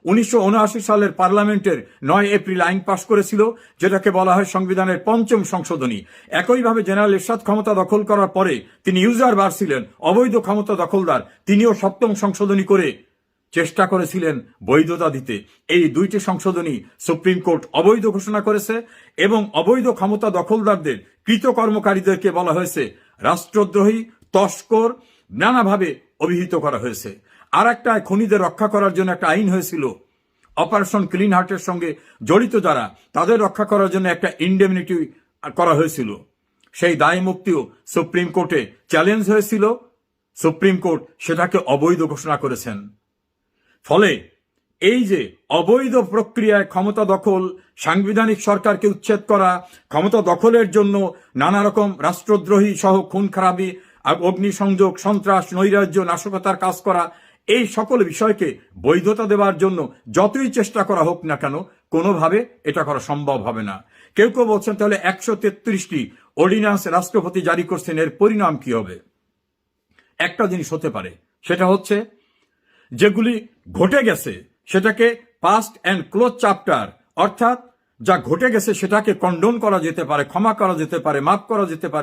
1979 সালের পার্লামেন্টের 9 এপ্রিল আইন পাশ করেছিল, যেটাকে বলা হয় সংবিধানের 5ম সংশোধনী। একইভাবে জেনারেল এরশাদ ক্ষমতা দখল করার পরে তিনি ইউজার বার ছিলেন, অবৈধ ক্ষমতা দখলদার, তিনিও 7ম সংশোধনী করে চেষ্টা করেছিলেন বৈধতা দিতে। এই 2টি সংশোধনী সুপ্রিম কোর্ট অবৈধ ঘোষণা করেছে এবং অবৈধ ক্ষমতা দখলদারদের, কৃতকর্মকারীদেরকে বলা হয়েছে রাষ্ট্রদ্রোহী, তস্কর, নানাভাবে অভিহিত করা হয়েছে। আর একটা খুনিদের রক্ষা করার জন্য একটা আইন হয়েছিল, অপারেশন ক্লিন হার্টের সঙ্গে জড়িত যারা, তাদের রক্ষা করার জন্য একটা ইন্ডেমনিটি করা হয়েছিল। সেই দায় মুক্তিও সুপ্রিম কোর্টে চ্যালেঞ্জ হয়েছিল, সুপ্রিম কোর্ট সেটাকে অবৈধ ঘোষণা করেছেন। ফলে এই যে অবৈধ প্রক্রিয়ায় ক্ষমতা দখল, সাংবিধানিক সরকারকে উচ্ছেদ করা, ক্ষমতা দখলের জন্য নানা রকম রাষ্ট্রদ্রোহী সহ খুন খারাপি, অগ্নিসংযোগ, সন্ত্রাস, নৈরাজ্য, নাশকতার কাজ করা, এই সকল বিষয়কে বৈধতা দেওয়ার জন্য যতই চেষ্টা করা হোক না কেন, কোনোভাবে এটা করা সম্ভব হবে না। কেউ কেউ বলছেন তাহলে 133টি অর্ডিন্যান্স রাষ্ট্রপতি জারি করছেন, এর পরিণাম কি হবে? একটা জিনিস হতে পারে, সেটা হচ্ছে যেগুলি ঘটে গেছে সেটাকে পাস্ট অ্যান্ড ক্লোজ চ্যাপ্টার, অর্থাৎ যা ঘটে গেছে সেটাকে কন্ডোন করা যেতে পারে, ক্ষমা করা যেতে পারে, মাফ করা যেতে পারে।